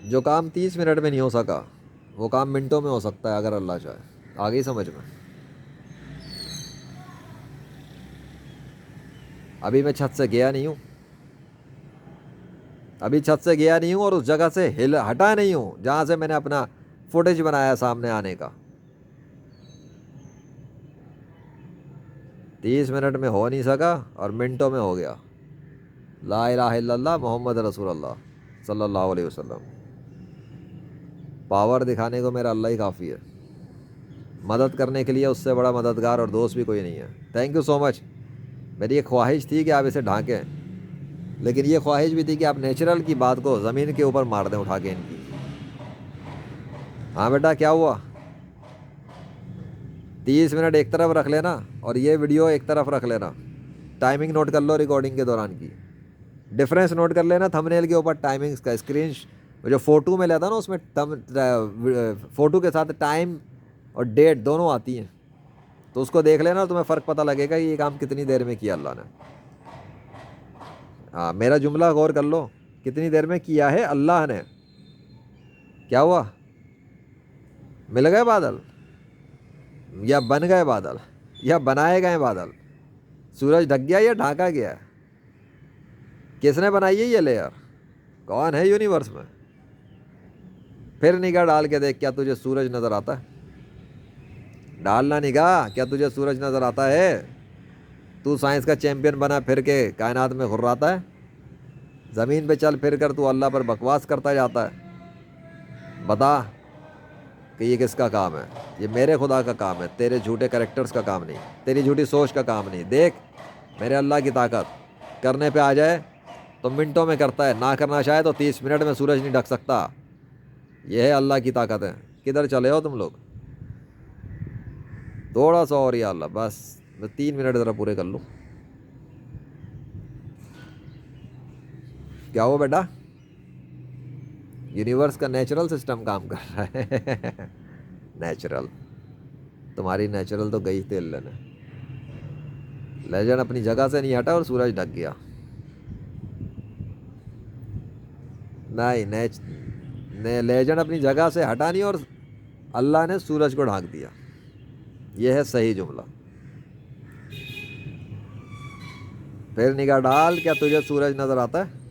جو کام 30 منٹ میں نہیں ہو سکا وہ کام منٹوں میں ہو سکتا ہے اگر اللہ چاہے. آگے سمجھ میں. ابھی میں چھت سے گیا نہیں ہوں, ابھی چھت سے گیا نہیں ہوں اور اس جگہ سے ہٹا نہیں ہوں جہاں سے میں نے اپنا فوٹیج بنایا سامنے آنے کا. 30 منٹ میں ہو نہیں سکا اور منٹوں میں ہو گیا. لا الہ الا اللہ محمد رسول اللہ صلی اللہ علیہ وسلم. پاور دکھانے کو میرا اللہ ہی کافی ہے. مدد کرنے کے لیے اس سے بڑا مددگار اور دوست بھی کوئی نہیں ہے. تھینک یو سو مچ. میری ایک خواہش تھی کہ آپ اسے ڈھانکیں, لیکن یہ خواہش بھی تھی کہ آپ نیچرل کی بات کو زمین کے اوپر مار دیں اٹھا کے ان کی. ہاں بیٹا کیا ہوا؟ 30 منٹ ایک طرف رکھ لینا اور یہ ویڈیو ایک طرف رکھ لینا. ٹائمنگ نوٹ کر لو ریکارڈنگ کے دوران کی. ڈفرینس نوٹ کر لینا تھمبنیل کے اوپر ٹائمنگز کا. اسکرین جو فوٹو میں لیتا نا اس میں فوٹو کے ساتھ ٹائم اور ڈیٹ دونوں آتی ہیں, تو اس کو دیکھ لینا تمہیں فرق پتہ لگے گا یہ کام کتنی دیر میں کیا اللہ نے. ہاں میرا جملہ غور کر لو, کتنی دیر میں کیا ہے اللہ نے. کیا ہوا؟ مل گئے بادل یا بن گئے بادل یا بنائے گئے بادل؟ سورج ڈھک گیا یا ڈھانکا گیا؟ کس نے بنائی ہے یہ لیئر؟ کون ہے یونیورس میں؟ پھر نگاہ ڈال کے دیکھ, کیا تجھے سورج نظر آتا ہے؟ ڈالنا نگاہ, کیا تجھے سورج نظر آتا ہے؟ تو سائنس کا چیمپئن بنا پھر کے کائنات میں گھراتا ہے. زمین پہ چل پھر کر تو اللہ پر بکواس کرتا جاتا ہے. بتا کہ یہ کس کا کام ہے؟ یہ میرے خدا کا کام ہے, تیرے جھوٹے کریکٹرز کا کام نہیں, تیری جھوٹی سوچ کا کام نہیں. دیکھ میرے اللہ کی طاقت, کرنے پہ آ جائے تو منٹوں میں کرتا ہے, نہ کرنا چاہے تو 30 منٹ میں سورج نہیں ڈھک سکتا. یہ ہے اللہ کی طاقت ہے. کدھر چلے ہو تم لوگ؟ تھوڑا سا اور یا اللہ, بس میں 3 منٹ ذرا پورے کر لوں. کیا ہو بیٹا؟ یونیورس کا نیچرل سسٹم کام کر رہا ہے. نیچرل تمہاری نیچرل تو گئی تیل لینے. لیجنڈ اپنی جگہ سے نہیں ہٹا اور سورج ڈھک گیا. نہیں, لیجنڈ اپنی جگہ سے ہٹا نہیں اور اللہ نے سورج کو ڈھانک دیا. یہ ہے صحیح جملہ. پھر نگاہ ڈال, کیا تجھے سورج نظر آتا ہے؟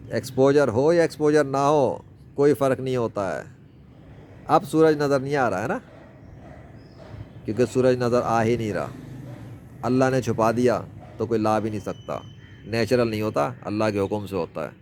ایکسپوجر ہو یا ایکسپوجر نہ ہو کوئی فرق نہیں ہوتا ہے. اب سورج نظر نہیں آ رہا ہے نا, کیونکہ سورج نظر آ ہی نہیں رہا. اللہ نے چھپا دیا تو کوئی لا بھی نہیں سکتا. نیچرل نہیں ہوتا, اللہ کے حکم سے ہوتا ہے.